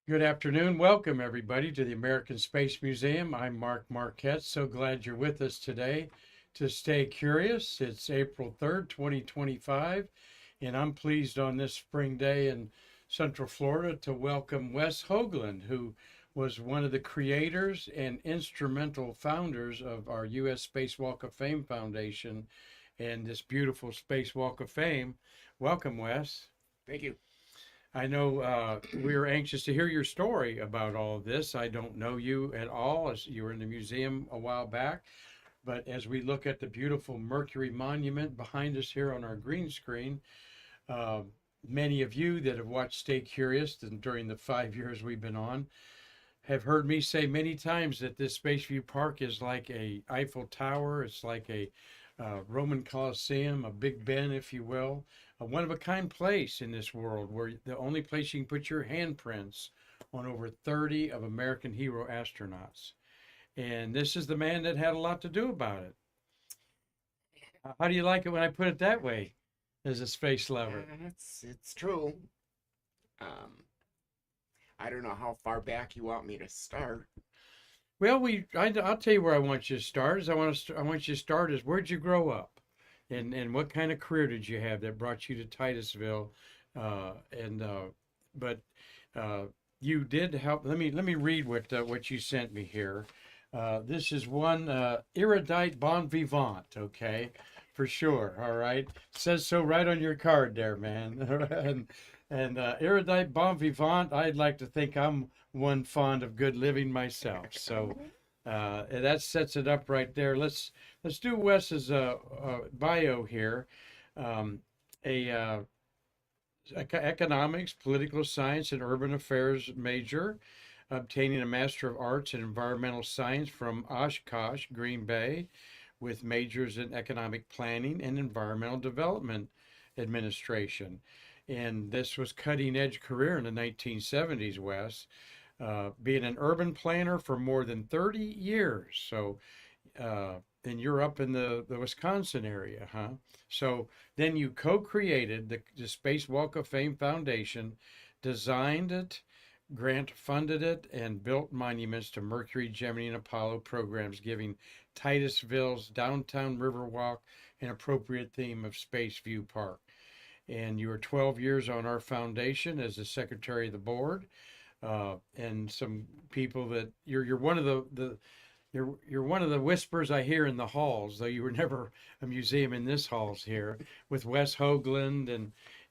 Good afternoon. Welcome, everybody, to the American Space Museum. I'm Mark Marquette. So glad you're with us today to stay curious. It's April 3rd, 2025, and I'm pleased on this spring day in Central Florida to welcome Wes Hoagland, who was one of the creators and instrumental founders of our U.S. Space Walk of Fame Foundation and this beautiful Space Walk of Fame. Welcome, Wes. Thank you. I know we are anxious to hear your story about all of this. I don't know you at all, as you were in the museum a while back. But as we look at the beautiful Mercury monument behind us here on our green screen, uh, many of you that have watched Stay Curious and during the 5 years we've been on have heard me say many times that this Spaceview Park is like a Eiffel Tower. It's like a Roman Colosseum, a Big Ben, if you will, a one of a kind place in this world where the only place you can put your handprints on over 30 of American hero astronauts. And this is the man that had a lot to do about it. How do you like it when I put it that way as a space lover? It's true. Um, I don't know how far back you want me to start. Well, I'll tell you where I want you to start. I want you to start is where'd you grow up, and what kind of career did you have that brought you to Titusville, and but uh, you did help. Let me read what you sent me here. This is one erudite bon vivant, okay, for sure. All right, says so right on your card there, man. and erudite bon vivant. I'd like to think I'm one fond of good living myself. So that sets it up right there. Let's do Wes's bio here. Um, a economics, political science, and urban affairs major, obtaining a Master of Arts in Environmental Science from Oshkosh, Green Bay, with majors in economic planning and environmental development administration. And this was cutting edge career in the 1970s, Wes, being an urban planner for more than 30 years. So, and you're up in the Wisconsin area, huh? So then you co-created the Space Walk of Fame Foundation, designed it, grant funded it, and built monuments to Mercury, Gemini, and Apollo programs, giving Titusville's downtown Riverwalk an appropriate theme of Space View Park. And you were 12 years on our foundation as the secretary of the board. And some people that you're one of the you're one of the whispers I hear in the halls, though you were never a museum in this halls here, with Wes Hoagland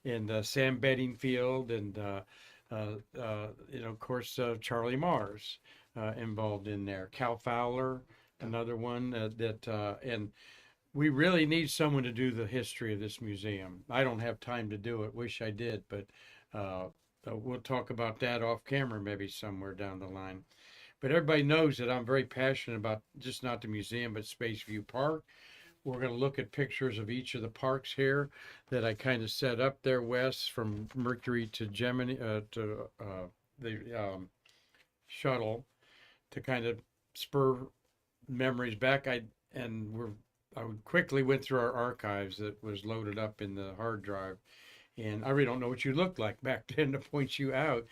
and Sam Bedingfield and of course Charlie Mars involved in there. Cal Fowler, another one and we really need someone to do the history of this museum. I don't have time to do it. Wish I did, but we'll talk about that off camera maybe somewhere down the line. But everybody knows that I'm very passionate about just not the museum, but Spaceview Park. We're going to look at pictures of each of the parks here that I kind of set up there, Wes, from Mercury to Gemini to the shuttle to kind of spur memories back. I quickly went through our archives that was loaded up in the hard drive, and I really don't know what you looked like back then to point you out.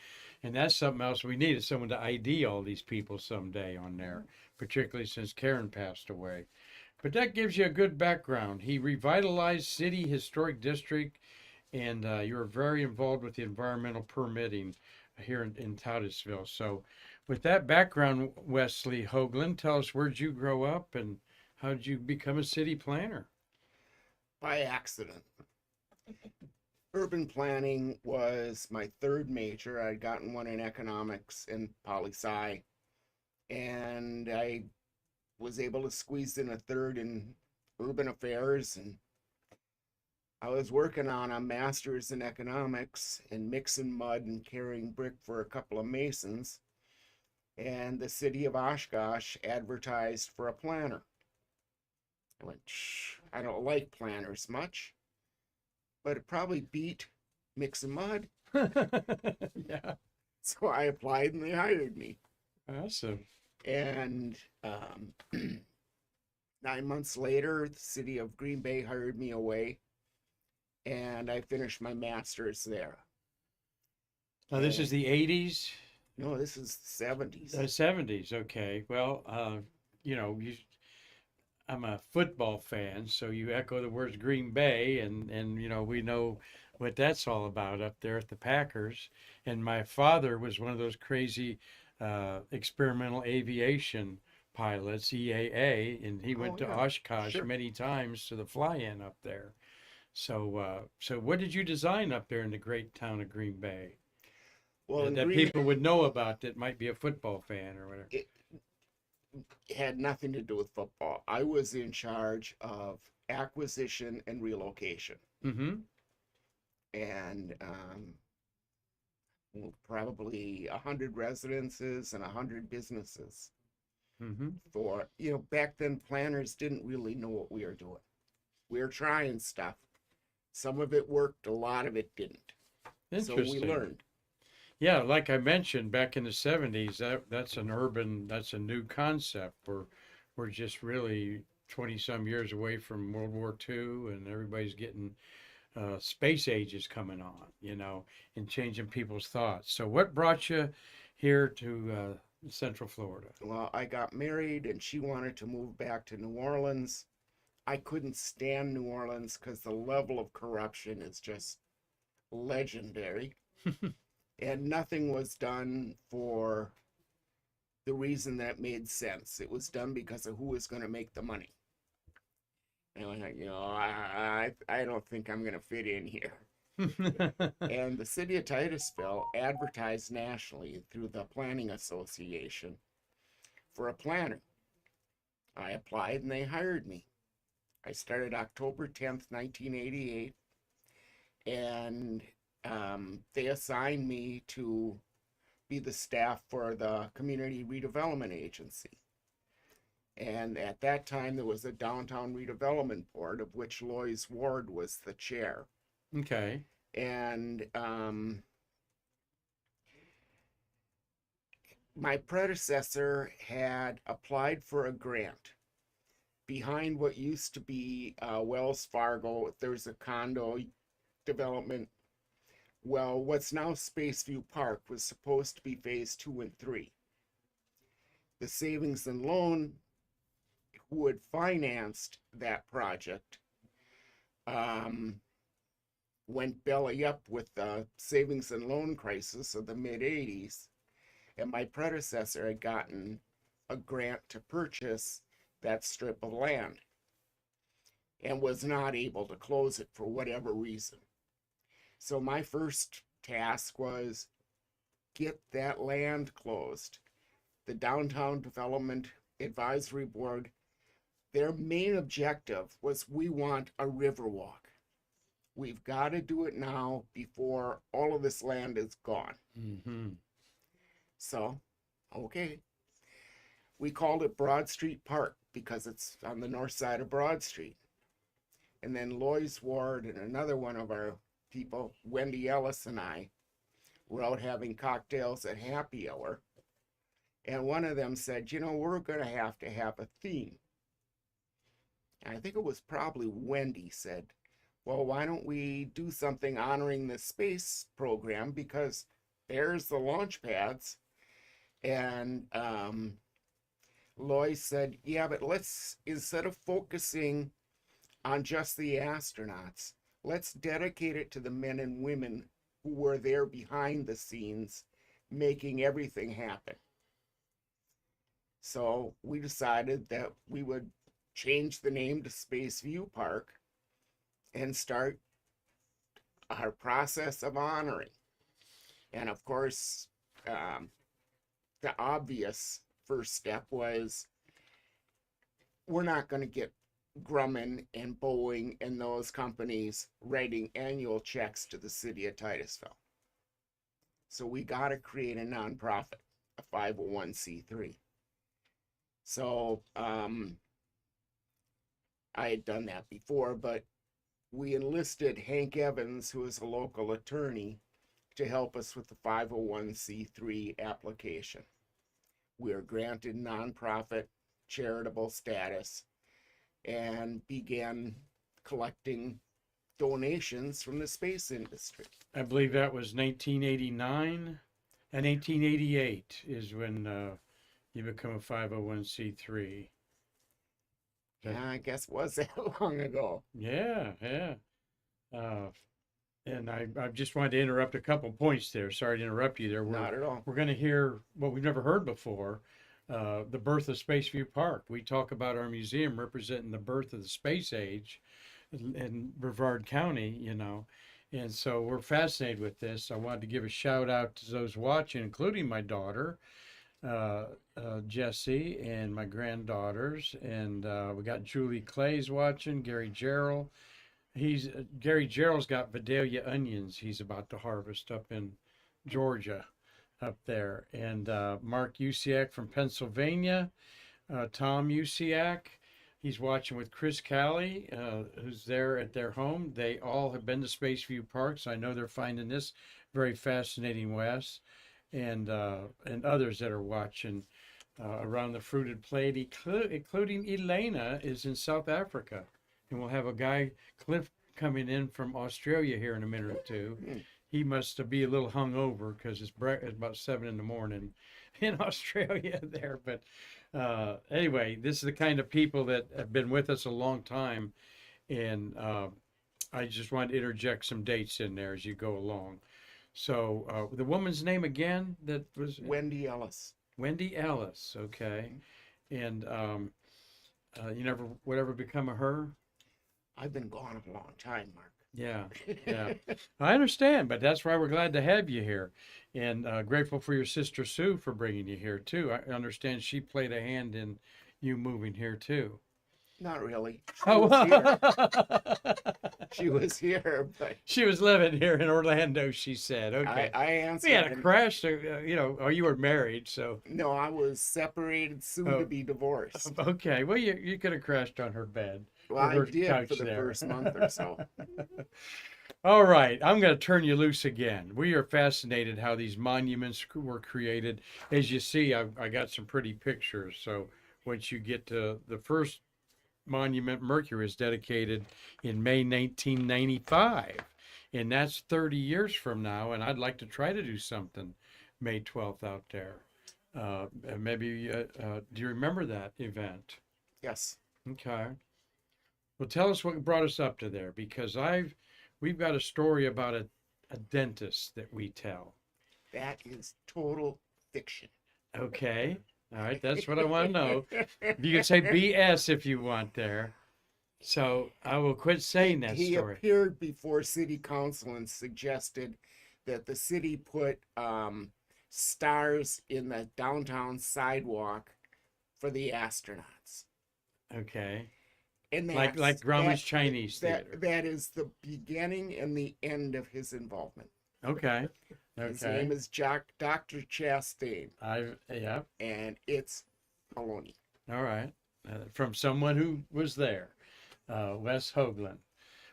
And that's something else we needed someone to ID all these people someday on there, particularly since Karen passed away. But that gives you a good background. He revitalized City Historic District, and you were very involved with the environmental permitting here in Titusville. So, with that background, Wesley Hoagland, tell us where'd you grow up and how did you become a city planner? By accident. Urban planning was my third major. I'd gotten one in economics and poli sci, and I was able to squeeze in a third in urban affairs. And I was working on a master's in economics and mixing mud and carrying brick for a couple of masons. And the city of Oshkosh advertised for a planner. I went, shh, I don't like planners much, but it probably beat mixing mud. Yeah, So I applied and they hired me. awesome. And 9 months later, the city of Green Bay hired me away, and I finished my master's there. Now, this is And the 80s. No, this is 70s. 70s. Okay. Well, you know, I'm a football fan, so you echo the words Green Bay, and you know we know what that's all about up there at the Packers. And my father was one of those crazy experimental aviation pilots, EAA, and he Oh went to yeah, Oshkosh sure. many times to the fly-in up there. So what did you design up there in the great town of Green Bay Well, in that Green, people would know about that might be a football fan or whatever? it had nothing to do with football. I was in charge of acquisition and relocation, Mm-hmm. and probably 100 residences and 100 businesses. Mm-hmm. For back then, planners didn't really know what we were doing. We were trying stuff. Some of it worked, a lot of it didn't. So we Interesting. learned. Yeah, like I mentioned back in the 70s, that's a new concept. We're just really 20 some years away from World War II, and everybody's getting space age is coming on, you know, and changing people's thoughts. So what brought you here to Central Florida? Well, I got married and she wanted to move back to New Orleans. I couldn't stand New Orleans because the level of corruption is just legendary. And nothing was done for the reason that made sense. It was done because of who was going to make the money. And I don't think I'm going to fit in here. And the city of Titusville advertised nationally through the Planning Association for a planner. I applied and they hired me. I started October 10th, 1988, and they assigned me to be the staff for the Community Redevelopment Agency. And at that time, there was a Downtown Redevelopment Board, of which Lois Ward was the chair. Okay. And my predecessor had applied for a grant behind what used to be Wells Fargo. There's a condo development. Well, what's now Spaceview Park was supposed to be phase 2 and 3. The savings and loan who had financed that project went belly up with the savings and loan crisis of the mid 80s. And my predecessor had gotten a grant to purchase that strip of land and was not able to close it for whatever reason. So my first task was get that land closed. The Downtown Development Advisory Board, their main objective was we want a river walk. We've got to do it now before all of this land is gone. Mm-hmm. So, okay. We called it Broad Street Park because it's on the north side of Broad Street. And then Lois Ward and another one of our people, Wendy Ellis, and I were out having cocktails at happy hour. And one of them said, we're going to have a theme. And I think it was probably Wendy said, well, why don't we do something honoring the space program, because there's the launch pads. And Lois said, yeah, but let's, instead of focusing on just the astronauts, let's dedicate it to the men and women who were there behind the scenes making everything happen. So we decided that we would change the name to Spaceview Park and start our process of honoring. And of course, the obvious first step was we're not going to get Grumman and Boeing and those companies writing annual checks to the city of Titusville. So we got to create a nonprofit, a 501c3. So I had done that before, but we enlisted Hank Evans, who is a local attorney, to help us with the 501c3 application. We are granted nonprofit charitable status and began collecting donations from the space industry. I believe that was 1989. And 1888 is when you become a 501c3. Yeah, I guess it was that long ago. Yeah, yeah. Uh, and I just wanted to interrupt a couple points there. Sorry to interrupt you there. Not at all. We're going to hear what we've never heard before, the birth of Spaceview Park. We talk about our museum representing the birth of the space age in Brevard County, you know. And so we're fascinated with this. I wanted to give a shout out to those watching, including my daughter, uh, Jesse, and my granddaughters. And we got Julie Clay's watching, Gary Gerald. Gary Gerald's got Vidalia onions he's about to harvest up in Georgia, up there. And Mark Usiak from Pennsylvania, Tom Usiak. He's watching with Chris Callie, who's there at their home. They all have been to Spaceview Parks. I know they're finding this very fascinating, Wes, and others that are watching around the fruited plate, including Elena is in South Africa. And we'll have a guy, Cliff, coming in from Australia here in a minute or two. He must be a little hungover because it's about 7 in the morning in Australia there. But anyway, this is the kind of people that have been with us a long time. And I just wanted to interject some dates in there as you go along. So the woman's name again that was Wendy Ellis. Wendy Ellis. Okay. And you never would ever become a her? I've been gone a long time, Mark. Yeah, yeah. I understand, but that's why we're glad to have you here. And grateful for your sister Sue for bringing you here, too. I understand she played a hand in you moving here, too. Not really. Oh, She was here, but she was living here in Orlando, she said. Okay. I answered. We had a crash, you know, oh, you were married, so. No, I was separated, soon to be divorced. Okay, well, you could have crashed on her bed. Well, I her did couch for the there. first month or so. All right, I'm going to turn you loose again. We are fascinated how these monuments were created. As you see, I got some pretty pictures. So once you get to the first monument, Mercury is dedicated in May 1995. And that's 30 years from now. And I'd like to try to do something May 12th out there. Maybe, do you remember that event? Yes. Okay. Well, tell us what brought us up to there, because we've got a story about a dentist that we tell. That is total fiction. Okay. All right. That's what I want to know. You can say BS if you want there. So I will quit saying that He story. appeared before city council and suggested that the city put stars in the downtown sidewalk for the astronauts. Okay. And Like Grauman's Chinese Theater. That is the beginning and the end of his involvement. Okay. His name is Dr. Chastain. Yeah. And it's baloney. All right. From someone who was there, Wes Hoagland.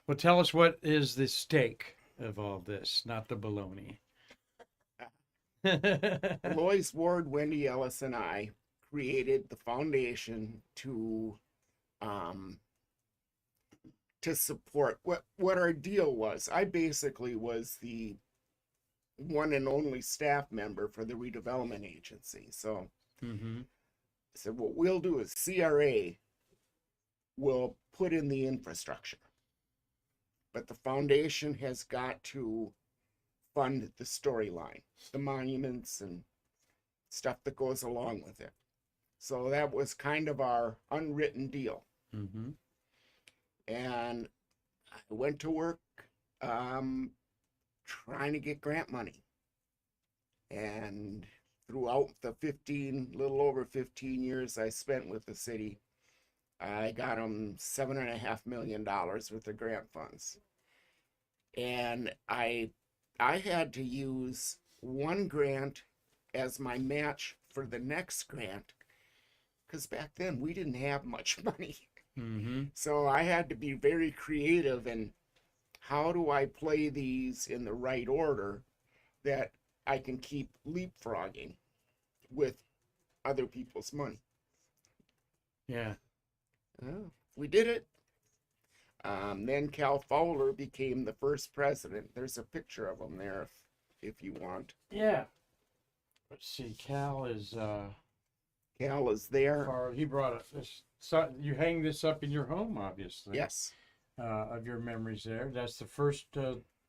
Well, tell us what is the stake of all this, not the baloney. Lois Ward, Wendy Ellis, and I created the foundation to support what our deal was. I basically was the one and only staff member for the redevelopment agency. So I said, what we'll do is CRA will put in the infrastructure, but the foundation has got to fund the storyline, the monuments and stuff that goes along with it. So that was kind of our unwritten deal. And I went to work trying to get grant money. And throughout the little over 15 years I spent with the city, I got them $7.5 million worth of grant funds. And I had to use one grant as my match for the next grant, because back then we didn't have much money. So I had to be very creative in how do I play these in the right order that I can keep leapfrogging with other people's money. Yeah. We did it. Then Cal Fowler became the first president. There's a picture of him there if you want. Yeah. let's see, Cal is Cal is there. he brought it. So you hang this up in your home, obviously. Yes. Of your memories there. That's the first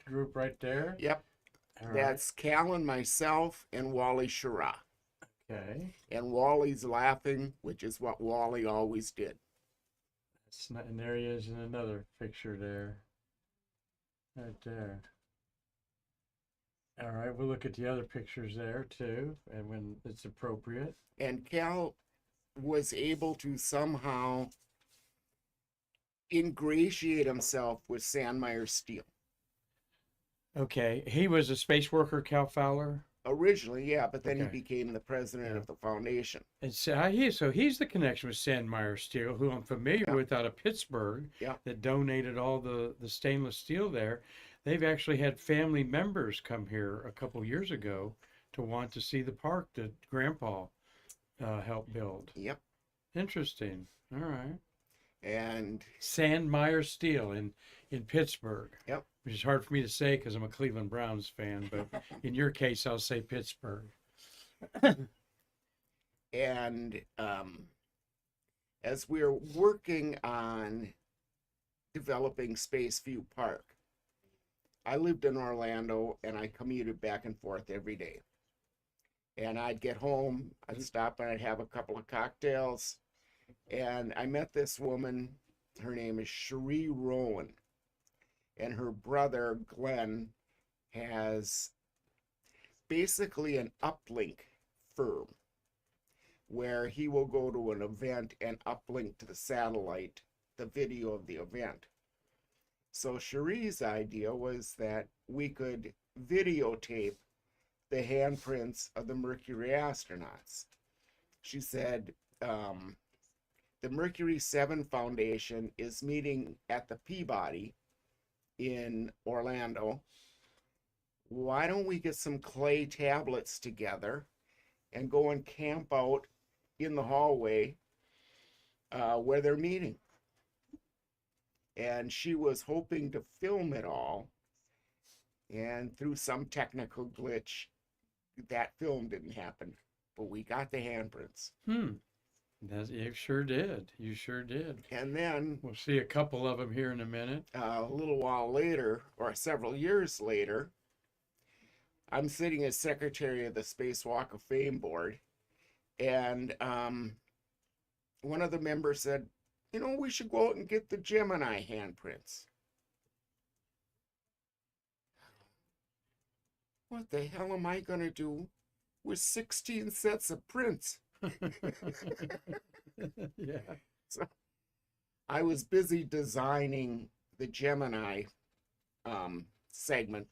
group right there. Yep. All right. That's Cal and myself and Wally Schirra. Okay. And Wally's laughing, which is what Wally always did. That's not, and there he is in another picture there. Right there. All right, we'll look at the other pictures there too, and when it's appropriate. And Cal was able to somehow ingratiate himself with Sandmeyer Steel. Okay, he was a space worker, Cal Fowler. Originally, yeah, but then Okay. he became the president of the foundation. And so he's the connection with Sandmeyer Steel, who I'm familiar Yeah. with out of Pittsburgh. Yeah. That donated all the stainless steel there. They've actually had family members come here a couple years ago to want to see the park that Grandpa helped build. Yep. Interesting. All right. And Sandmeyer Steel in Pittsburgh. Yep. Which is hard for me to say because I'm a Cleveland Browns fan, but in your case, I'll say Pittsburgh. and as we're working on developing Spaceview Park, I lived in Orlando and I commuted back and forth every day. And I'd get home, I'd stop and I'd have a couple of cocktails. And I met this woman, her name is Cherie Rowan. And her brother, Glenn, has basically an uplink firm where he will go to an event and uplink to the satellite the video of the event. So Cherie's idea was that we could videotape the handprints of the Mercury astronauts. She said, the Mercury 7 Foundation is meeting at the Peabody in Orlando. Why don't we get some clay tablets together and go and camp out in the hallway where they're meeting? And she was hoping to film it all, and through some technical glitch, that film didn't happen, but we got the handprints. You sure did. You sure did. And then we'll see a couple of them here in a minute. A little while later, or several years later, I'm sitting as secretary of the Space Walk of Fame board, and one of the members said, you know, we should go out and get the Gemini handprints. What the hell am I going to do with 16 sets of prints? Yeah. So I was busy designing the Gemini segment.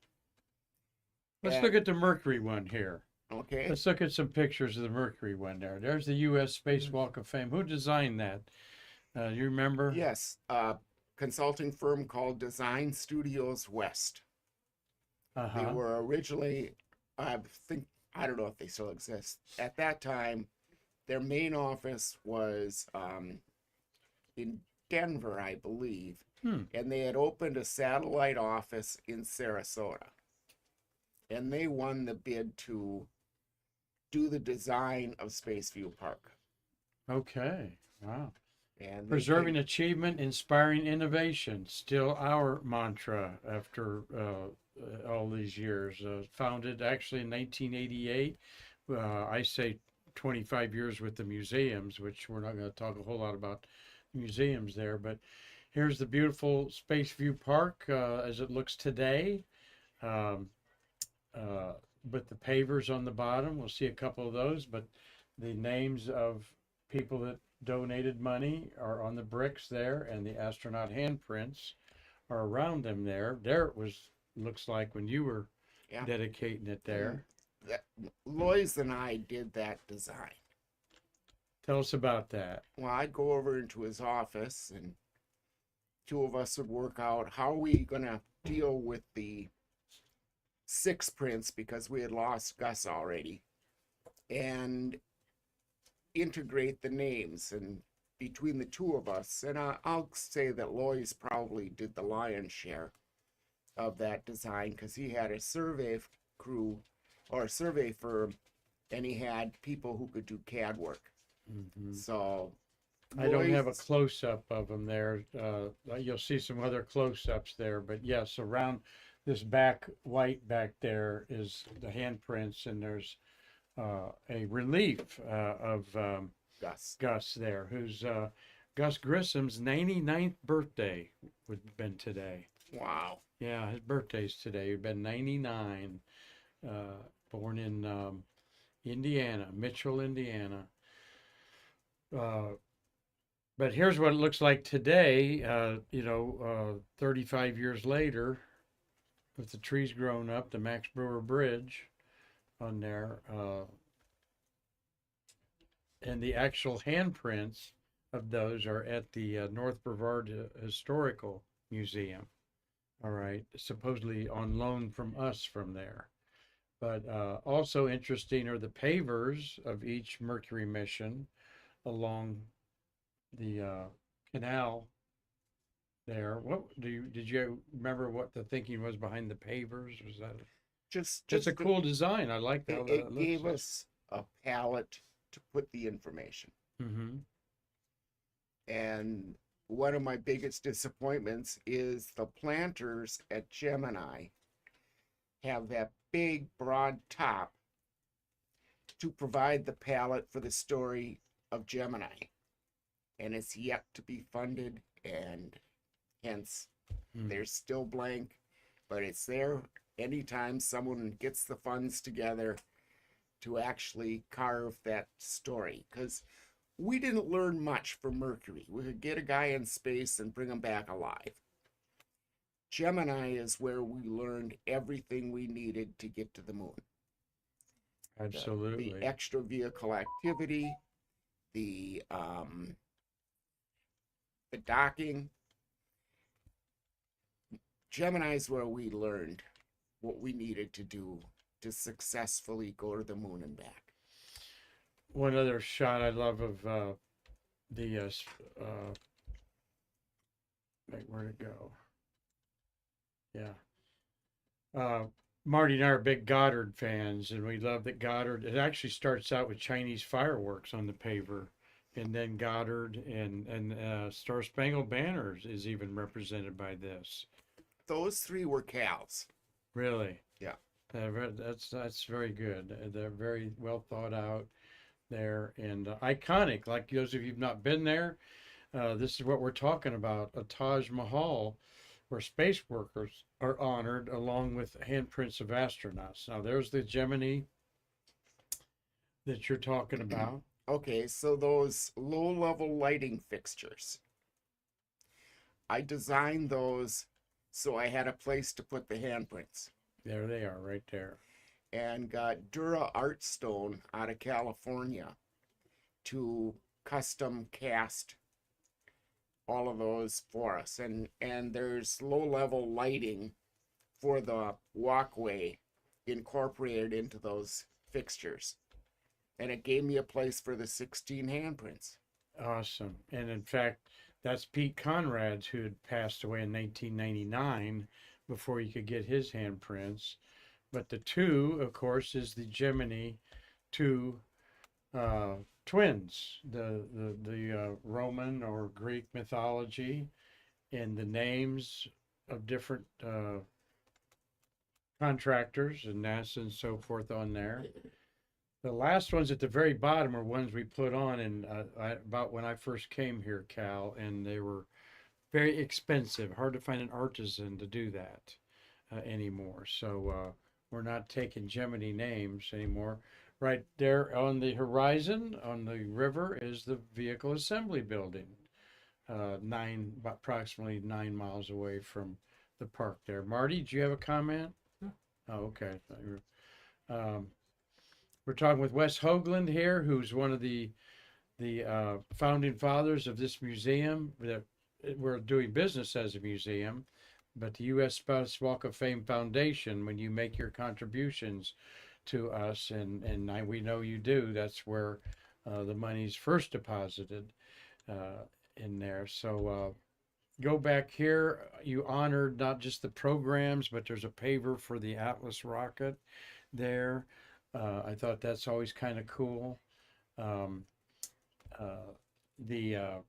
Let's look at the Mercury one here. Okay. Let's look at some pictures of the Mercury one there. There's the U.S. Space Walk of Fame. Who designed that? You remember? Yes. Consulting firm called Design Studios West. They were originally, I don't know if they still exist. At that time, their main office was in Denver, I believe. And they had opened a satellite office in Sarasota. And they won the bid to do the design of Spaceview Park. Okay. Wow. And preserving achievement, inspiring innovation, still our mantra after all these years. Founded actually in 1988. I say 25 years with the museums, which we're not going to talk a whole lot about museums there, but here's the beautiful Spaceview Park as it looks today. With the pavers on the bottom, we'll see a couple of those, but the names of people that donated money are on the bricks there, and the astronaut handprints are around them there. There it looks like when you were dedicating it there. Lois and I did that design. Tell us about that. Well, I'd go over into his office and two of us would work out how are we going to deal with the 6 prints because we had lost Gus already, and integrate the names and between the two of us. And I'll say that Lois probably did the lion's share of that design because he had a survey crew or a survey firm and he had people who could do CAD work. Mhm. So I don't have a Roy's- close-up of them there. You'll see some other close-ups there, but yes, around this back white back there is the handprints, and there's a relief of Gus. Gus there, who's Gus Grissom's 99th birthday would have been today. Wow. Yeah, his birthday's today. He'd been 99, born in Indiana, Mitchell, Indiana. Uh, But here's what it looks like today, 35 years later, with the trees grown up, the Max Brewer Bridge on there, and the actual handprints of those are at the North Brevard Historical Museum. All right, supposedly on loan from us from there. But also interesting are the pavers of each Mercury mission along the canal there. Did you remember what the thinking was behind the pavers? Was that just a cool design? I like that. It gave us a palette to put the information. Mm-hmm. And one of my biggest disappointments is the planters at Gemini have that big broad top to provide the palette for the story of Gemini. And it's yet to be funded, and hence they're still blank, but it's there anytime someone gets the funds together to actually carve that story. Because we didn't learn much from Mercury. We could get a guy in space and bring him back alive. Gemini is where we learned everything we needed to get to the moon. Absolutely. The extra vehicle activity, the docking. Gemini is where we learned what we needed to do to successfully go to the moon and back. One other shot I love of wait, where'd it go? Yeah. Marty and I are big Goddard fans, and we love that Goddard, it actually starts out with Chinese fireworks on the paver, and then Goddard and Star Spangled Banner is even represented by this. Those three were Cal's. Really? Yeah. That's very good. They're very well thought out there, and iconic. Like those of you who've not been there, this is what we're talking about, a Taj Mahal where space workers are honored along with handprints of astronauts. Now there's the Gemini that you're talking about. Okay, so those low-level lighting fixtures, I designed those so I had a place to put the handprints. There they are, right there. And got Dura Art Stone out of California to custom cast all of those for us. And there's low-level lighting for the walkway incorporated into those fixtures. And it gave me a place for the 16 handprints. Awesome. And in fact, that's Pete Conrad's, who had passed away in 1999 before you could get his handprints. But the two, of course, is the Gemini 2 twins, the Roman or Greek mythology, and the names of different contractors and NASA and so forth on there. The last ones at the very bottom are ones we put on in about when I first came here, Cal, and they were very expensive. Hard to find an artisan to do that anymore. So we're not taking Gemini names anymore. Right there on the horizon, on the river, is the Vehicle Assembly Building, approximately 9 miles away from the park there. Marty, do you have a comment? No. Oh, okay. We're talking with Wes Hoagland here, who's one of the founding fathers of this museum. That we're doing business as a museum, but the U.S. Space Walk of Fame Foundation, when you make your contributions to us, and we know you do, that's where the money's first deposited in there. So go back here. You honored not just the programs, but there's a paver for the Atlas rocket there. I thought that's always kind of cool. Um, the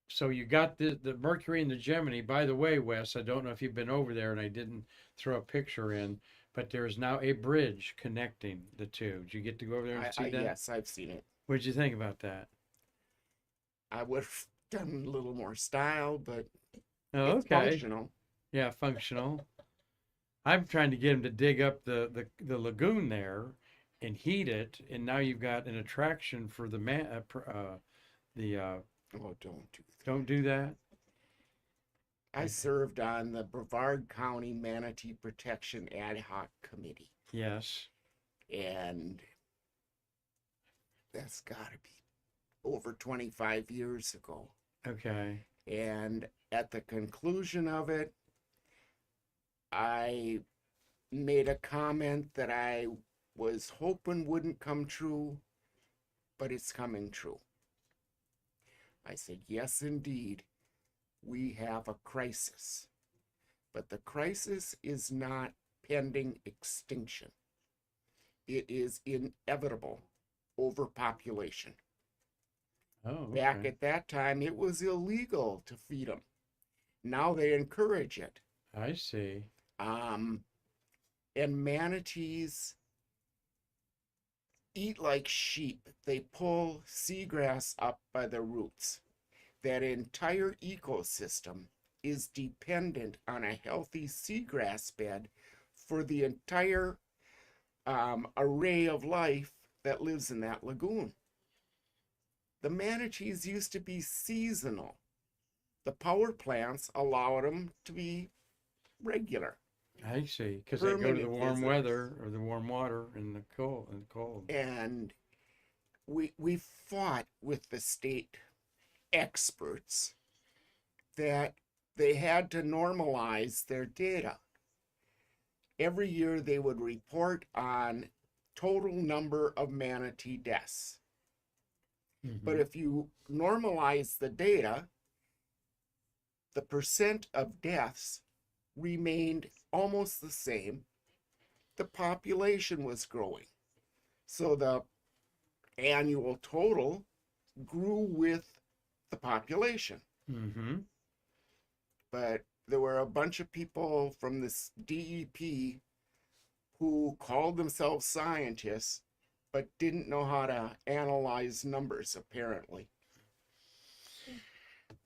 So you got the Mercury and the Gemini. By the way, Wes, I don't know if you've been over there, and I didn't throw a picture in, but there is now a bridge connecting the two. Did you get to go over there and see that? Yes, I've seen it. What did you think about that? I would have done a little more style, but Oh, it's okay. functional. Yeah, functional. I'm trying to get him to dig up the lagoon there and heat it, and now you've got an attraction for the man. The Oh, don't do that. Don't do that. I served on the Brevard County Manatee Protection Ad Hoc Committee, Yes. and that's got to be over 25 years ago. Okay. And at the conclusion of it, I made a comment that I was hoping wouldn't come true, but it's coming true. I said, yes, indeed, we have a crisis, but the crisis is not pending extinction. It is inevitable overpopulation. Oh, Back okay. at that time, it was illegal to feed them. Now they encourage it. I see. Um, and manatees eat like sheep. They pull seagrass up by the roots. That entire ecosystem is dependent on a healthy seagrass bed for the entire array of life that lives in that lagoon. The manatees used to be seasonal. The power plants allowed them to be regular, I see. Because they go to the permanent warm visitors. weather or the warm water in the cold And we fought with the state experts that they had to normalize their data. Every year they would report on total number of manatee deaths. But Mm-hmm. if you normalize the data, the percent of deaths remained almost the same. The population was growing. So the annual total grew with the population. Mm-hmm. But there were a bunch of people from this DEP who called themselves scientists but didn't know how to analyze numbers, apparently.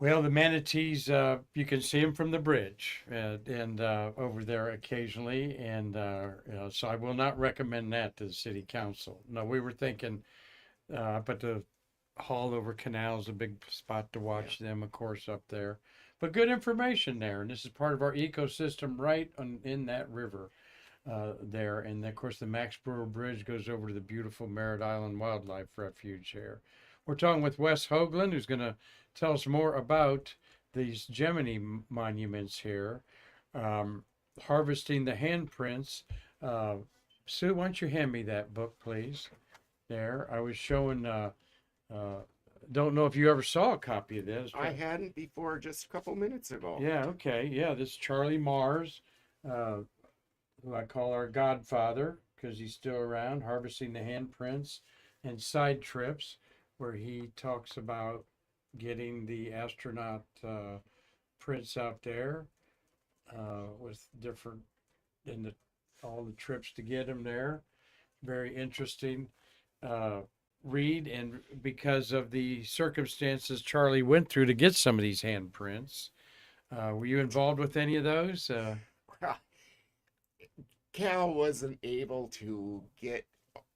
Well, the manatees, you can see them from the bridge and over there occasionally. And so I will not recommend that to the city council. No, we were thinking, but the haul over canal is a big spot to Yeah. watch them, of course, up there. But good information there. And this is part of our ecosystem right in that river there. And of course, the Max Brewer Bridge goes over to the beautiful Merritt Island Wildlife Refuge here. We're talking with Wes Hoagland, who's going to tell us more about these Gemini monuments here. Um, Harvesting the Handprints. Uh, Sue, why don't you hand me that book, please? There. I was showing, uh, don't know if you ever saw a copy of this. I hadn't before just a couple minutes ago. Yeah, okay. Yeah, this is Charlie Mars, uh, who I call our godfather because he's still around, harvesting the handprints and side trips, where he talks about getting the astronaut prints out there with different in the all the trips to get them there. Very interesting uh, read, and because of the circumstances Charlie went through to get some of these handprints, were you involved with any of those? Cal wasn't able to get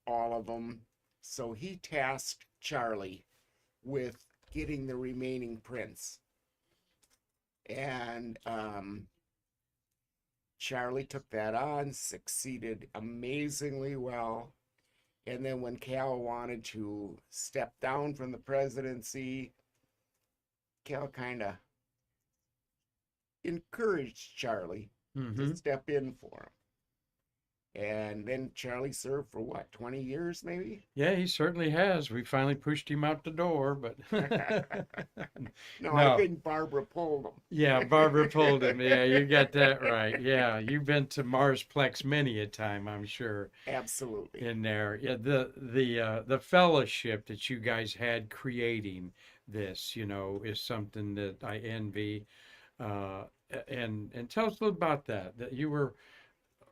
all of them, so he tasked Charlie with getting the remaining prints. And Charlie took that on, succeeded amazingly well. And then when Cal wanted to step down from the presidency, Cal kind of encouraged Charlie to Mm-hmm. step in for him. And then Charlie served for what, 20 years maybe? Yeah, he certainly has. We finally pushed him out the door, but No, I no. think Barbara pulled Yeah, him. Barbara pulled him. Yeah, you got that right. Yeah, you've been to Marsplex many a time, I'm sure, Absolutely. in there. Yeah, the fellowship that you guys had creating this, is something that I envy. Uh, and tell us a little about that. That you were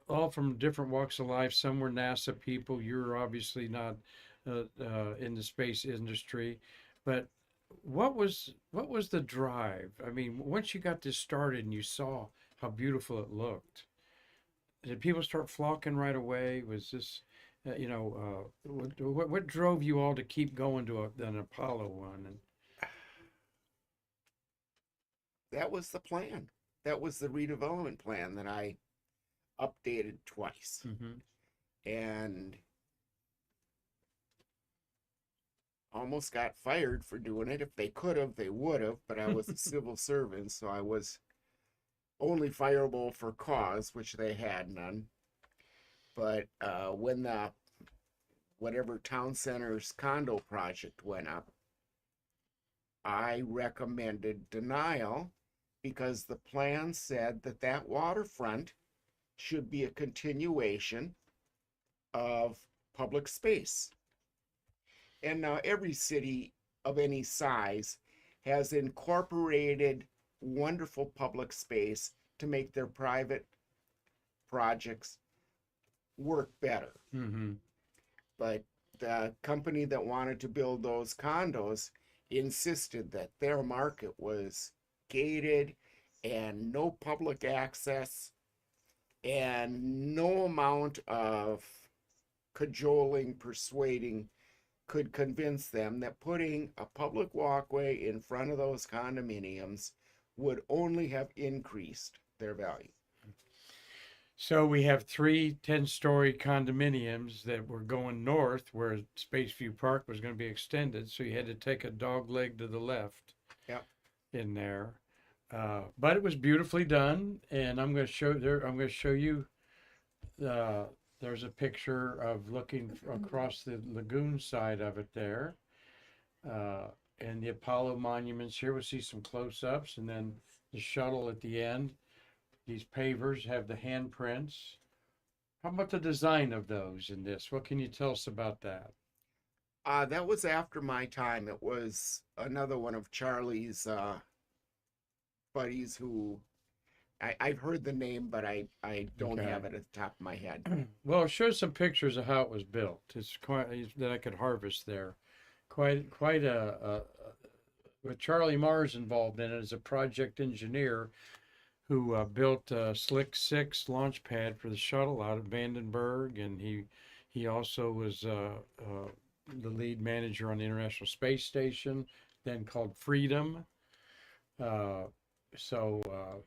all from different walks of life. Some were NASA people. You're obviously not in the space industry, but what was the drive? I mean, once you got this started and you saw how beautiful it looked, did people start flocking right away? Was this, what drove you all to keep going to an Apollo one? And That was the plan. That was the redevelopment plan that I updated twice. hmm And almost got fired for doing it. If they could have, they would have, but I was a civil servant, so I was only fireable for cause, which they had none. But when the whatever town center's condo project went up, I recommended denial because the plan said that that waterfront should be a continuation of public space. And now every city of any size has incorporated wonderful public space to make their private projects work better. hmm But the company that wanted to build those condos insisted that their market was gated and no public access and no amount of cajoling, persuading could convince them that putting a public walkway in front of those condominiums would only have increased their value. So we have three 10-story condominiums that were going north where Spaceview Park was going to be extended. So you had to take a dog leg to the left Yep. in there. But it was beautifully done. And I'm going to show there. I'm going to show you. There's a picture of looking across the lagoon side of it there. Uh, and the Apollo monuments here. We'll see some close-ups, and then the shuttle at the end. These pavers have the handprints. How about the design of those in this? What can you tell us about that? That was after my time. It was another one of Charlie's buddies who I've heard the name, but I don't Okay. have it at the top of my head. Well, it shows some pictures of how it was built. It's quite that I could harvest there. Quite with Charlie Mars involved in it as a project engineer who built a Slick 6 launch pad for the shuttle out of Vandenberg, and he also was the lead manager on the International Space Station, then called Freedom. Uh, a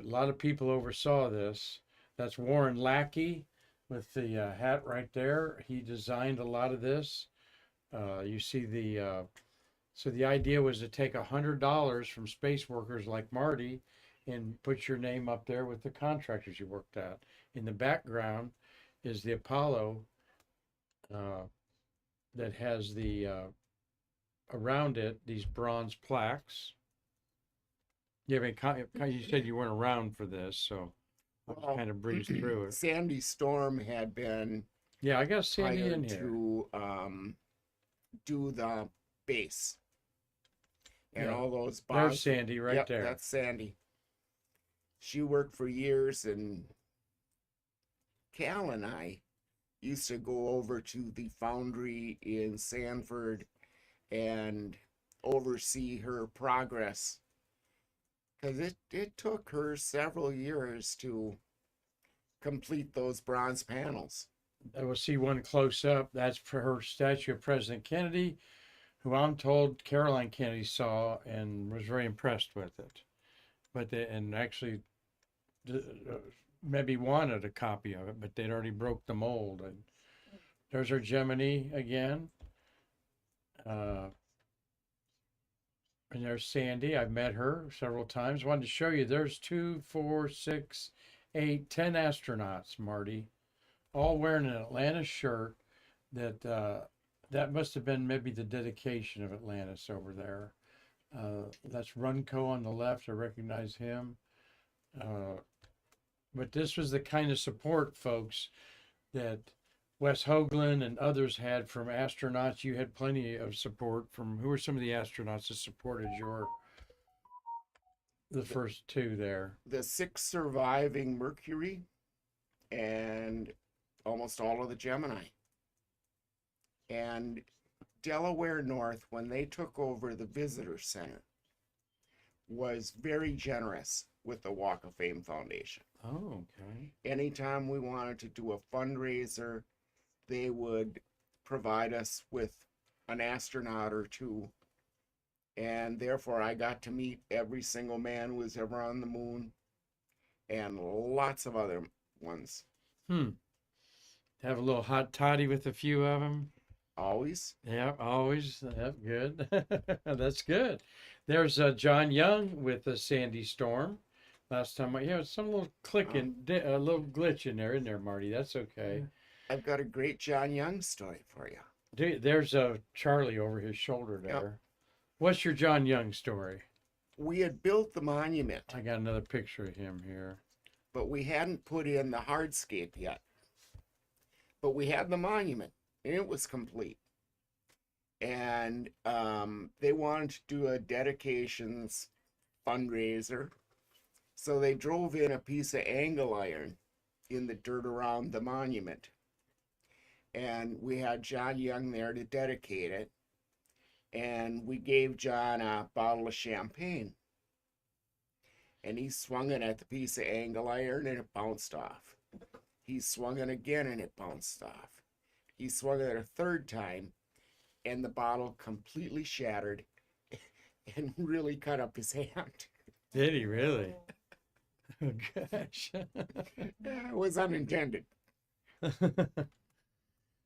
lot of people oversaw this. That's Warren Lackey with the hat right there. He designed a lot of this. You see so the idea was to take $100 from space workers like Marty and put your name up there with the contractors you worked at. In the background is the Apollo uh, that has the around it these bronze plaques. Yeah, I mean, you said you weren't around for this, so I'll just Well, kind of breeze through it. Sandy Storm had been Yeah, I got Sandy in hired here. to do the base and Yeah, all those there's bonds. Sandy right Yep, there. that's Sandy. She worked for years, and Cal and I used to go over to the foundry in Sanford and oversee her progress because it took her several years to complete those bronze panels. I will see one close up. That's for her statue of President Kennedy, who I'm told Caroline Kennedy saw and was very impressed with it. And actually maybe wanted a copy of it, but they'd already broke the mold. And there's our Gemini again. Uh, and there's Sandy. I've met her several times. Wanted to show you. There's 2, 4, 6, 8, 10 astronauts, Marty, all wearing an Atlanta shirt. That must have been maybe the dedication of Atlantis over there. That's Runco on the left. I recognize him. Uh, but this was the kind of support, folks, that Wes Hoagland and others had from astronauts. You had plenty of support from who were some of the astronauts that supported the first two there? The six surviving Mercury and almost all of the Gemini. And Delaware North, when they took over the visitor center, was very generous with the Walk of Fame Foundation. Oh, okay. Anytime we wanted to do a fundraiser, they would provide us with an astronaut or two. And therefore, I got to meet every single man who was ever on the moon and lots of other ones. Have a little hot toddy with a few of them. Always. Yeah, always. Yep, good. That's good. There's John Young with the Sandy Storm. Last time, some little clicking, a little glitch in there, Marty. That's okay. I've got a great John Young story for you. There's Charlie over his shoulder there. Yep. What's your John Young story? We had built the monument, I got another picture of him here. but we hadn't put in the hardscape yet. But we had the monument, and it was complete. And they wanted to do a dedications fundraiser. So they drove in a piece of angle iron in the dirt around the monument. And we had John Young there to dedicate it. And we gave John a bottle of champagne. And he swung it at the piece of angle iron and it bounced off. He swung it again and it bounced off. He swung it a third time and the bottle completely shattered and really cut up his hand. Did he really? Oh, gosh. It was unintended.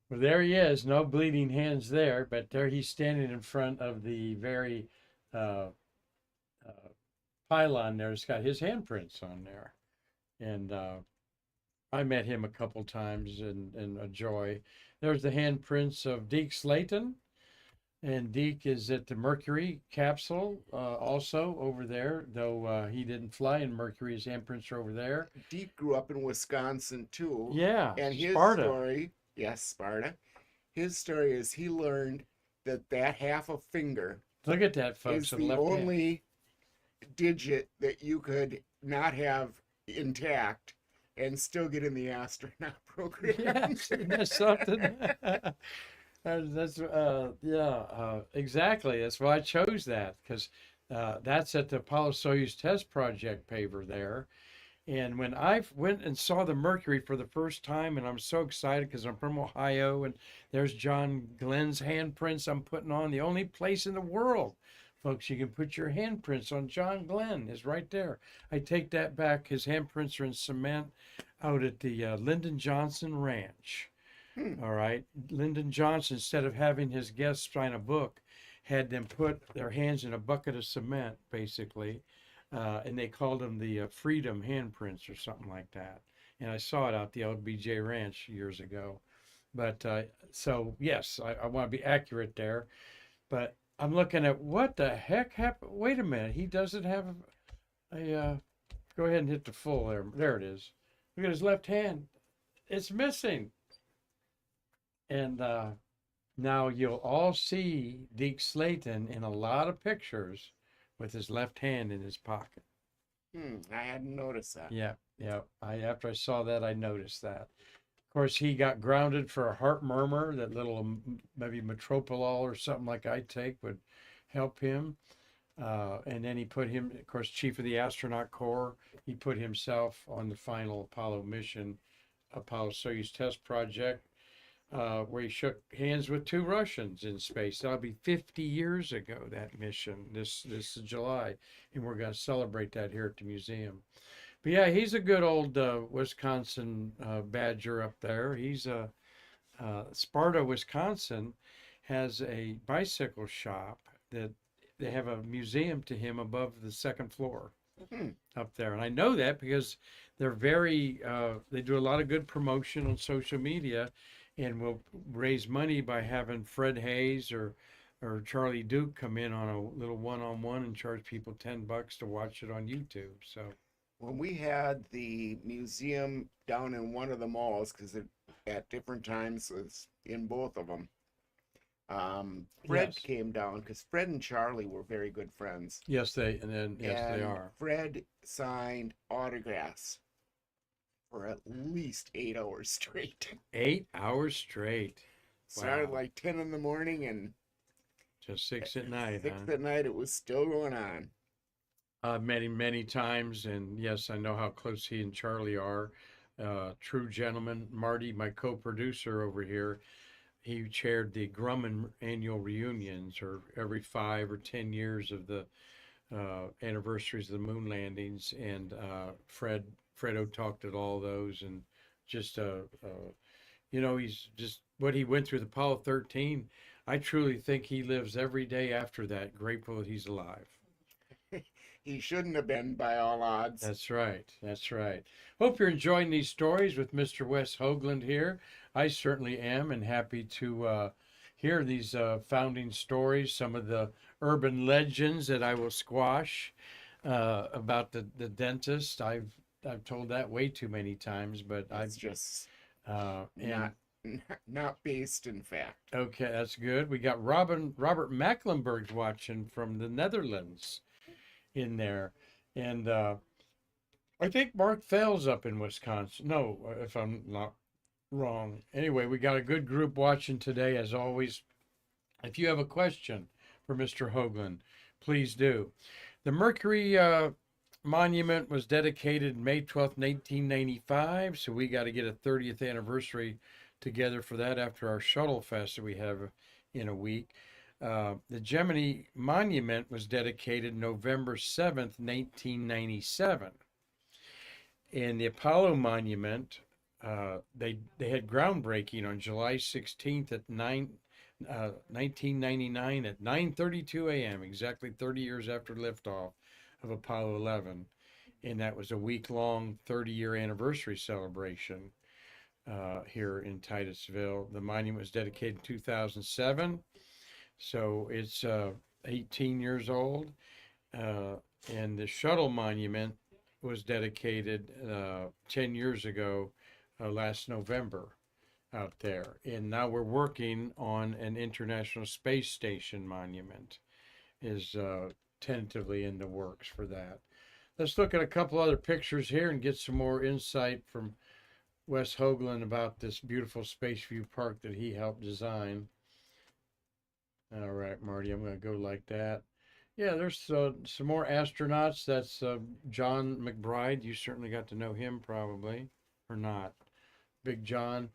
Well, there he is. No bleeding hands there, but there he's standing in front of the very pylon there. It's got his handprints on there. And I met him a couple times and a joy. There's the handprints of Deke Slayton. And Deke is at the Mercury capsule also over there, though he didn't fly in Mercury. His handprints are over there. Deke grew up in Wisconsin too. Yeah, And his Sparta. story, yes, Sparta. His story is he learned that half a finger Look at that, folks. is on the left hand. only digit that you could not have intact and still get in the astronaut program. Yes, isn't that something? Exactly. That's why I chose that, because that's at the Apollo Soyuz test project paver there. And when I went and saw the Mercury for the first time, and I'm so excited because I'm from Ohio, and there's John Glenn's handprints I'm putting on. The only place in the world, folks, you can put your handprints on John Glenn is right there. I take that back. His handprints are in cement out at the Lyndon Johnson Ranch. All right. Lyndon Johnson, instead of having his guests sign a book, had them put their hands in a bucket of cement, basically. And they called them the Freedom handprints or something like that. And I saw it out the LBJ Ranch years ago. But so, yes, I want to be accurate there. But I'm looking at what the heck happened. Wait a minute. He doesn't have a go ahead and hit the full there. There it is. Look at his left hand. It's missing. And now you'll all see Deke Slayton in a lot of pictures with his left hand in his pocket. I hadn't noticed that. Yeah. After I saw that, I noticed that. Of course, he got grounded for a heart murmur. That little maybe metropolol or something like I take would help him. And then he put him, of course, chief of the astronaut corps. He put himself on the final Apollo mission, Apollo Soyuz test project. Where he shook hands with two Russians in space. That'll be 50 years ago, that mission, this July. And we're going to celebrate that here at the museum. But yeah, he's a good old Wisconsin Badger up there. He's Sparta, Wisconsin has a bicycle shop that they have a museum to him above the second floor. up there. And I know that because they're very, they do a lot of good promotion on social media and will raise money by having Fred Hayes or Charlie Duke come in on a little one-on-one and charge people $10 to watch it on YouTube. So When we had the museum down in one of the malls, because it at different times was in both of them, Fred yes, came down because Fred and Charlie were very good friends. yes, they And are. Fred signed autographs for at least 8 hours straight. 8 hours straight. Started Wow. like 10 in the morning, and Just 6 at night, 6 huh? at night, it was still going on. Many times, and yes, I know how close he and Charlie are. True gentleman. Marty, my co-producer over here, he chaired the Grumman annual reunions, or every 5 or 10 years of the anniversaries of the moon landings, and Fredo talked at all those, and just he's just what he went through the Apollo 13. I truly think he lives every day after that, grateful that he's alive. He shouldn't have been by all odds. That's right. That's right. Hope you're enjoying these stories with Mr. Wes Hoagland here. I certainly am, and happy to hear these founding stories, some of the urban legends that I will squash about the dentist. I've told that way too many times, but It's just and not based in fact. okay, that's good. We got Robert Mecklenburg's watching from the Netherlands in there, and I think Mark Fell's up in Wisconsin. No, if I'm not wrong. Anyway, we got a good group watching today, as always. If you have a question for Mr. Hoagland, please do. The Mercury monument was dedicated May 12th, 1995, so we got to get a 30th anniversary together for that after our shuttle fest that we have in a week. The Gemini monument was dedicated November 7th, 1997. And the Apollo monument, they had groundbreaking on July 16th at 1999 at 9:32 a.m., exactly 30 years after liftoff of Apollo 11. And that was a week-long 30-year anniversary celebration here in Titusville. The monument was dedicated in 2007, so it's 18 years old. And the shuttle monument was dedicated 10 years ago, last November out there. And now we're working on an International Space Station monument, is tentatively in the works for that. Let's look at a couple other pictures here and get some more insight from Wes Hoagland about this beautiful Spaceview Park that he helped design. All right, Marty, I'm going to go like that. Yeah, there's some more astronauts. That's John McBride. You certainly got to know him, probably, or not. Big John.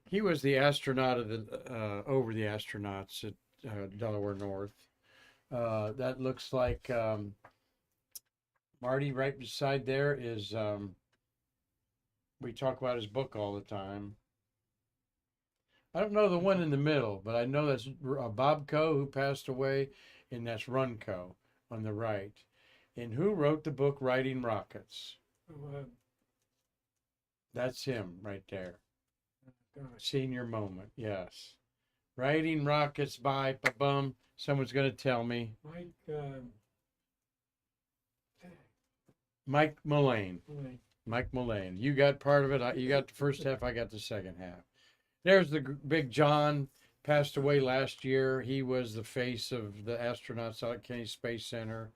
He was the astronaut of the over the astronauts at Delaware North. That looks like Marty. Right beside there is we talk about his book all the time. I don't know the one in the middle, but I know that's Bob Coe, who passed away, and that's Runco on the right. And who wrote the book Riding Rockets? That's him right there. Senior moment, yes. Riding Rockets by bum. Someone's going to tell me. Mike Mullane. Mike Mullane. You got part of it. You got the first half. I got the second half. There's the Big John. Passed away last year. He was the face of the astronauts out at Kennedy Space Center.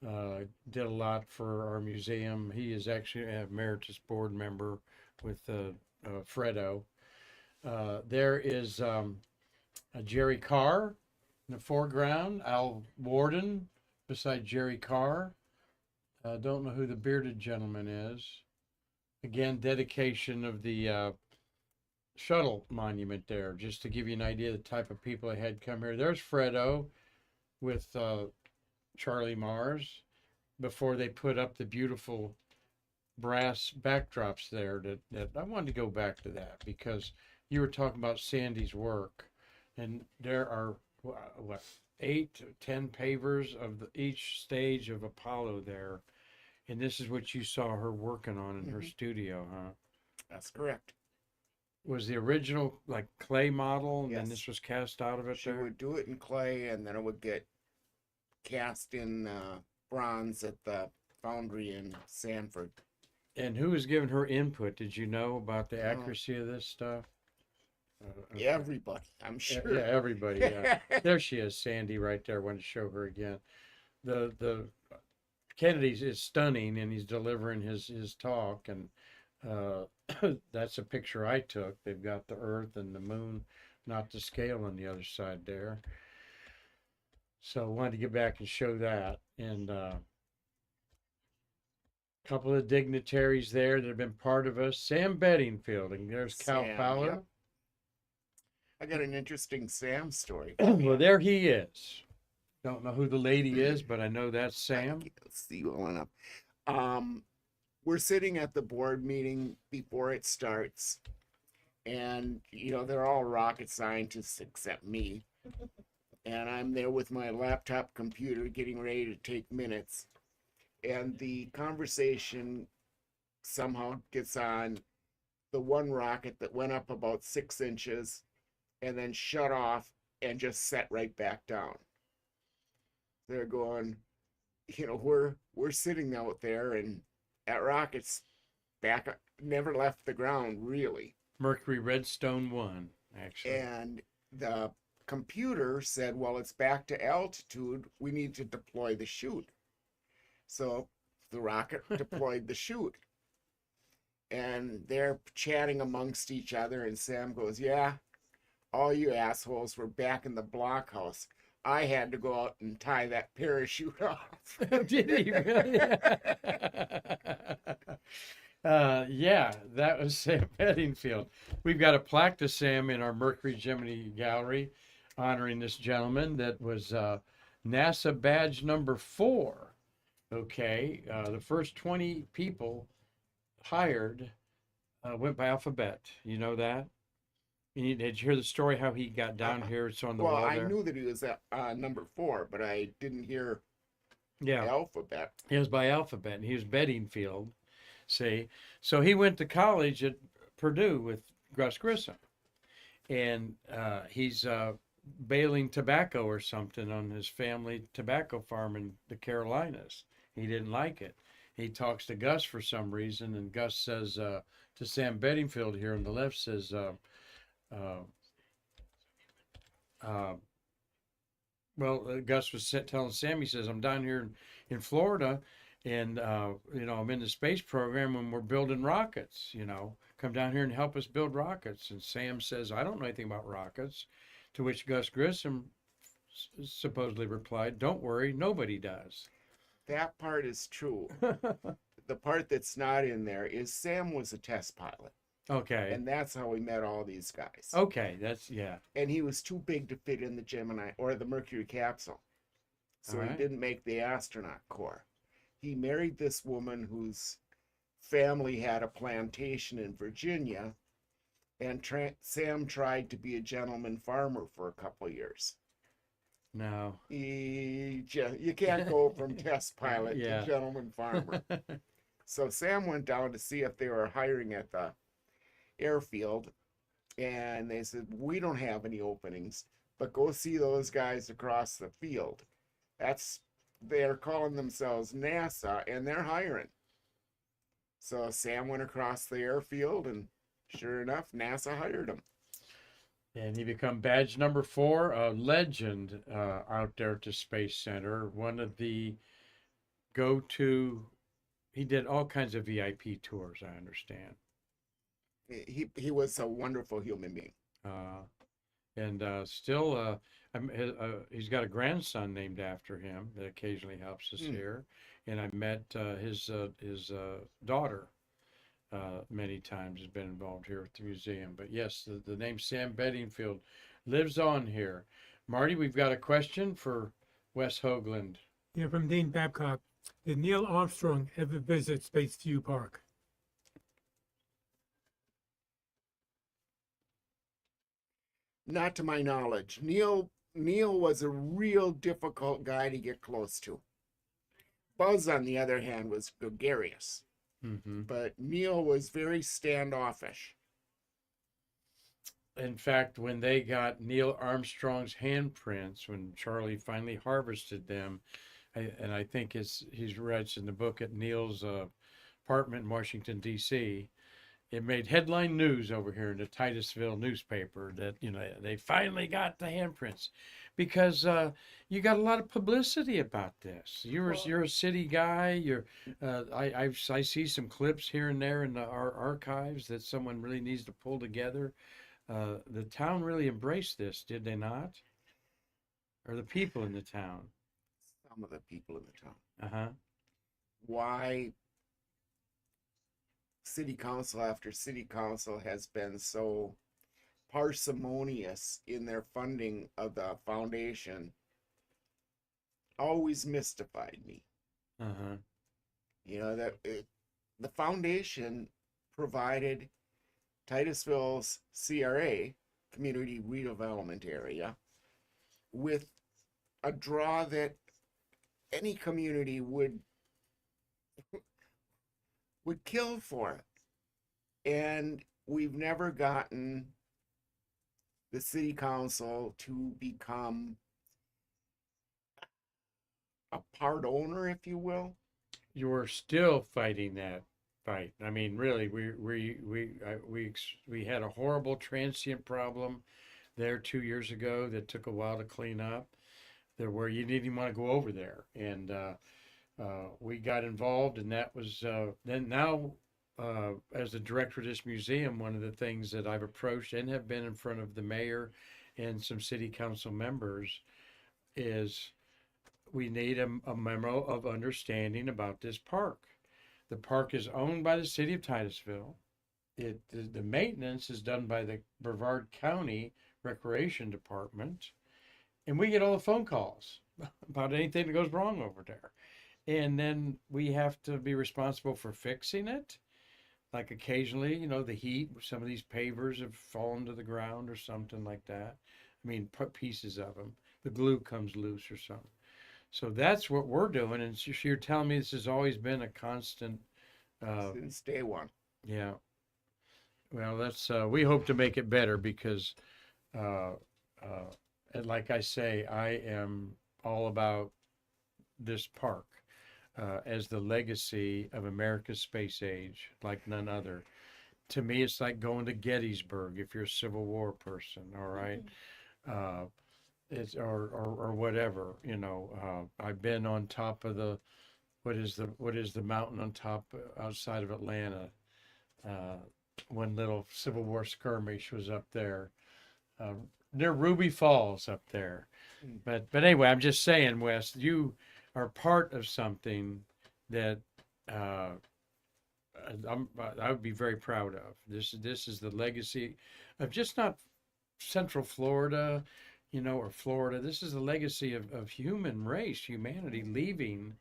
Did a lot for our museum. He is actually an emeritus board member with Fredo. There is Jerry Carr in the foreground. Al Warden beside Jerry Carr. Don't know who the bearded gentleman is. Again, dedication of the shuttle monument there, just to give you an idea of the type of people I had come here. There's Fredo with Charlie Mars before they put up the beautiful brass backdrops there. That I wanted to go back to that because you were talking about Sandy's work, and there are what 8 to 10 pavers of each stage of Apollo there, And this is what you saw her working on in her Mhm. studio, huh? That's correct. Was the original like clay model, and then Yes. this was cast out of it She there? would do it in clay, and then it would get cast in bronze at the foundry in Sanford. And who was giving her input? Did you know about the Oh, accuracy of this stuff? Okay. everybody, I'm Yeah, sure. everybody. Yeah, there she is, Sandy, right there. I want to show her again. The Kennedy's is stunning, and he's delivering his talk, and uh, that's a picture I took. They've got the Earth and the Moon, not to scale on the other side there. So I wanted to get back and show that, and a couple of dignitaries there that have been part of us. Sam Bedingfield, and there's Cal Sam, Fowler. yep. I got an interesting Sam story. Well, there he is. Don't know who the lady is, but I know that's Sam. Can't see well enough. Um, we're sitting at the board meeting before it starts, and they're all rocket scientists except me. And I'm there with my laptop computer getting ready to take minutes. And the conversation somehow gets on the one rocket that went up about 6 inches and then shut off and just set right back down. They're going, we're sitting out there, and that rocket's back, never left the ground really. Mercury Redstone 1, actually. And the computer said, well, it's back to altitude. We need to deploy the chute. So the rocket deployed the chute. And they're chatting amongst each other. And Sam goes, yeah, all you assholes were back in the blockhouse. I had to go out and tie that parachute off. Did he really? Yeah, that was Sam Bedingfield. We've got a plaque to Sam in our Mercury Gemini gallery honoring this gentleman that was NASA badge number 4. Okay, the first 20 people hired went by alphabet. You know that? Did you hear the story how he got down here? It's on the Well, wall I there. knew that he was at number 4, but I didn't hear Yeah, alphabet. it was by alphabet, and he was Bedingfield. See, so he went to college at Purdue with Gus Grissom, and he's baling tobacco or something on his family tobacco farm in the Carolinas. He didn't like it. He talks to Gus for some reason, and Gus says to Sam Bedingfield here on the left says, uh, Gus was telling Sam, he says, I'm down here in Florida, and I'm in the space program, and we're building rockets. Come down here and help us build rockets. And Sam says, I don't know anything about rockets. To which Gus Grissom supposedly replied, don't worry, nobody does. That part is true. The part that's not in there is Sam was a test pilot. Okay. And that's how we met all these guys. Okay, yeah. And he was too big to fit in the Gemini or the Mercury capsule. So All he right. didn't make the astronaut corps. He married this woman whose family had a plantation in Virginia, and Sam tried to be a gentleman farmer for a couple of years. No. You can't go from test pilot Yeah. to gentleman farmer. So Sam went down to see if they were hiring at the airfield, and they said, we don't have any openings, but go see those guys across the field. They're calling themselves NASA, and they're hiring. So Sam went across the airfield, and sure enough, NASA hired him. And he become badge number 4, a legend out there at the Space Center. One of the he did all kinds of VIP tours, I understand. He was a wonderful human being. And still, he's got a grandson named after him that occasionally helps us here. And I met his daughter many times, has been involved here at the museum. But yes, the name Sam Bedingfield lives on here. Marty, we've got a question for Wes Hoagland. Yeah, from Dean Babcock. Did Neil Armstrong ever visit Spaceview Park? Not to my knowledge. Neil was a real difficult guy to get close to. Buzz, on the other hand, was gregarious, Hmm. but Neil was very standoffish. In fact, when they got Neil Armstrong's handprints, when Charlie finally harvested them, and I think he's writes in the book at Neil's apartment in Washington D.C. It made headline news over here in the Titusville newspaper that they finally got the handprints, because you got a lot of publicity about this. You're a city guy. I see some clips here and there in our archives that someone really needs to pull together. The town really embraced this, did they not? Or the people in the town? Some of the people in the town. Uh-huh. Why city council after city council has been so parsimonious in their funding of the foundation always mystified me. Uh-huh. The foundation provided Titusville's CRA, Community Redevelopment Area, with a draw that any community would kill for it. And we've never gotten the city council to become a part owner, if you will. You're still fighting that fight. I mean, really, we had a horrible transient problem there 2 years ago that took a while to clean up. There where you didn't even want to go over there, and we got involved, and that was then now. As the director of this museum, one of the things that I've approached and have been in front of the mayor and some city council members is we need a memo of understanding about this park. The park is owned by the city of Titusville. The maintenance is done by the Brevard County Recreation Department, and we get all the phone calls about anything that goes wrong over there. And then we have to be responsible for fixing it. Like occasionally, the heat, some of these pavers have fallen to the ground or something like that. I mean, pieces of them. The glue comes loose or something. So that's what we're doing. And so you're telling me this has always been a constant. Since day one. Yeah. Well, that's we hope to make it better because, and like I say, I am all about this park. As the legacy of America's space age, like none other. To me, it's like going to Gettysburg if you're a Civil War person, all right? It's or whatever, I've been on top of what is the mountain on top outside of Atlanta? One little Civil War skirmish was up there, near Ruby Falls up there. But anyway, I'm just saying, Wes, you are part of something that I would be very proud of. This is the legacy of just not Central Florida, or Florida. This is the legacy of humanity leaving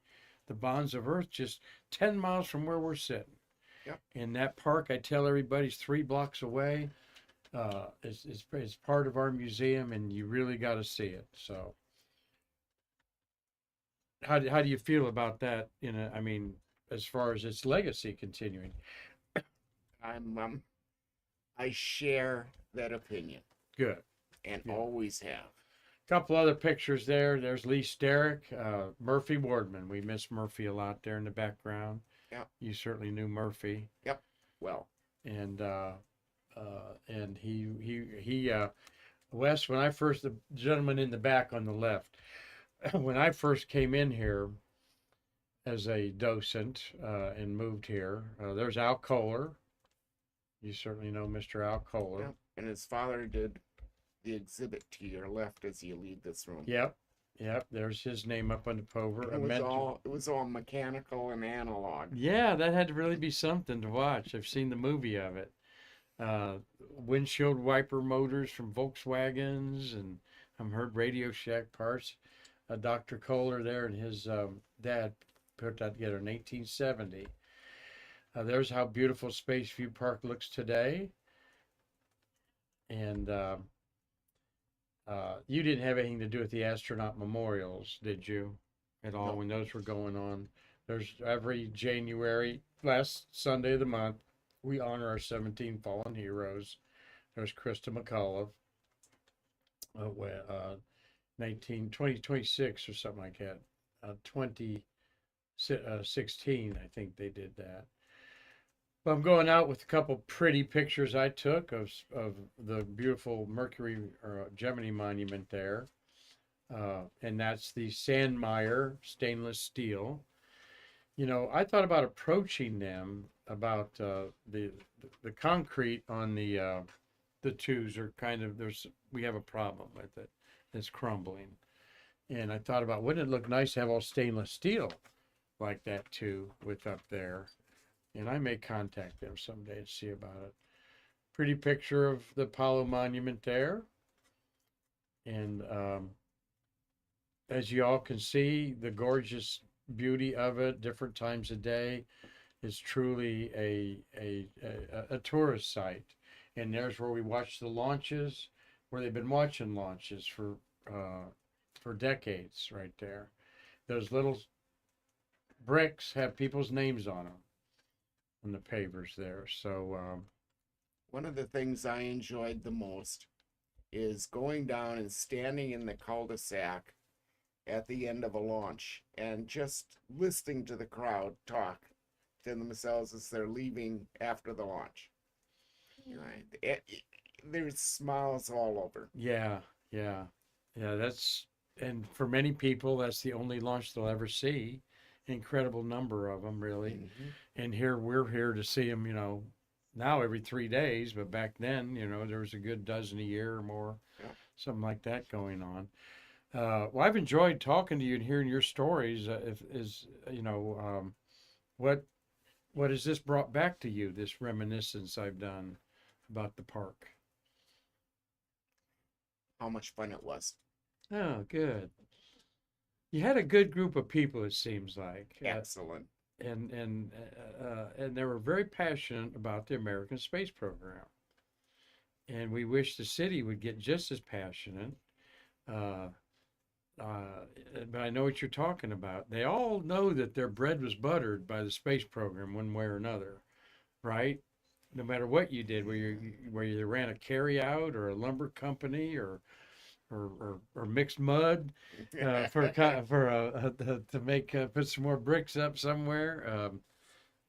the bonds of earth just 10 miles from where we're sitting. Yep. And that park, I tell everybody, is 3 blocks away. It's part of our museum, and you really got to see it. So how do you feel about that? I mean, as far as its legacy continuing. I share that opinion Good. and Yeah. always have. Couple other pictures there. There's Lee Sterrick, Murphy Wardman. We miss Murphy a lot there in the background. Yeah. You certainly knew Murphy. Yep. Well. And he Wes, when I first, the gentleman in the back on the left, when I first came in here as a docent and moved here, there's Al Kohler. You certainly know Mr. Al Kohler. Yeah. And his father did the exhibit to your left as you leave this room. Yep. There's his name up on the pover. It was all mechanical and analog. Yeah, that had to really be something to watch. I've seen the movie of it. Windshield wiper motors from Volkswagens, and I've heard Radio Shack parts. Dr. Kohler there and his dad put that together in 1870. There's how beautiful Space View Park looks today. And you didn't have anything to do with the astronaut memorials, did you? At all, No. when those were going on? There's every January, last Sunday of the month, we honor our 17 fallen heroes. There's Krista McAuliffe, 2026 or something like that. 2016, I think they did that. But I'm going out with a couple pretty pictures I took of the beautiful Mercury or Gemini monument there. And that's the Sandmeyer stainless steel. You know, I thought about approaching them about the concrete on the twos are kind of we have a problem with it. It's crumbling. And I thought about, wouldn't it look nice to have all stainless steel like that too with up there? And I may contact them someday and see about it. Pretty picture of the Apollo monument there. And as you all can see, the gorgeous beauty of it, different times of day, is truly a tourist site. And there's where we watch the launches, where they've been watching launches for decades right there. Those little bricks have people's names on them, on the pavers there. So One of the things I enjoyed the most is going down and standing in the cul-de-sac at the end of a launch and just listening to the crowd talk to themselves as they're leaving after the launch. You know, there's smiles all over. yeah, that's, and for many people, that's the only launch they'll ever see. Incredible number of them, really. Mm-hmm. And here we're here to see them, you know, now every 3 days, but back then, you know, there was a good dozen a year or more, something like that going on. Well, I've enjoyed talking to you and hearing your stories. What has this brought back to you, this reminiscence I've done about the park? How much fun it was. Oh, good. You had a good group of people, it seems like. Excellent. And they were very passionate about the American space program. And we wish the city would get just as passionate. But I know what you're talking about. They all know that their bread was buttered by the space program one way or another, right? No matter what you did, where you ran a carry-out or a lumber company or mixed mud to make put some more bricks up somewhere,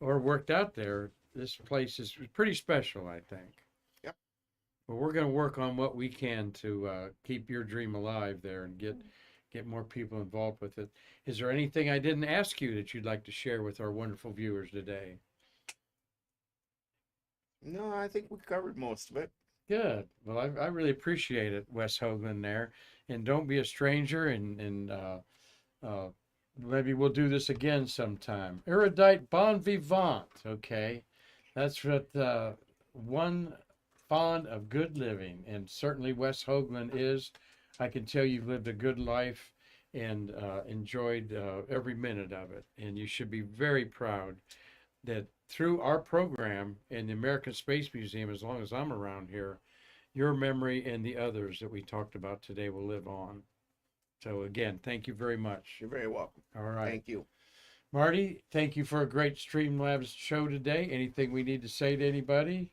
or worked out there. This place is pretty special, I think. Yep. But we're going to work on what we can to keep your dream alive there and get more people involved with it. Is there anything I didn't ask you that you'd like to share with our wonderful viewers today? No, I think we covered most of it. Good. Well, I really appreciate it, Wes Hoagland there. And don't be a stranger, and maybe we'll do this again sometime. Erudite bon vivant, okay? That's what one fond of good living, and certainly Wes Hoagland is. I can tell you've lived a good life and enjoyed every minute of it. And you should be very proud that through our program and the American Space Museum, as long as I'm around here, your memory and the others that we talked about today will live on. So again, thank you very much. You're very welcome. All right. Thank you. Marty, thank you for a great Streamlabs show today. Anything we need to say to anybody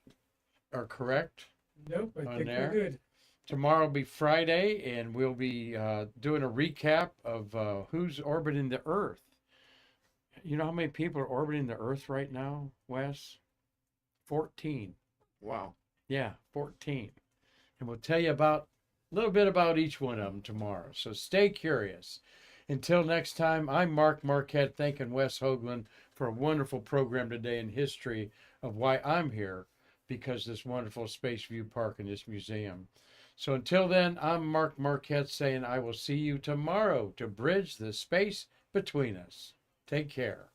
or correct? Nope, I On think there? we're good. Tomorrow will be Friday, and we'll be doing a recap of who's orbiting the Earth. You know how many people are orbiting the Earth right now, Wes? 14. Wow. Yeah, 14. And we'll tell you a little bit about each one of them tomorrow. So stay curious. Until next time, I'm Mark Marquette, thanking Wes Hoagland for a wonderful program today in history of why I'm here, because this wonderful Space View Park and this museum. So until then, I'm Mark Marquette saying I will see you tomorrow to bridge the space between us. Take care.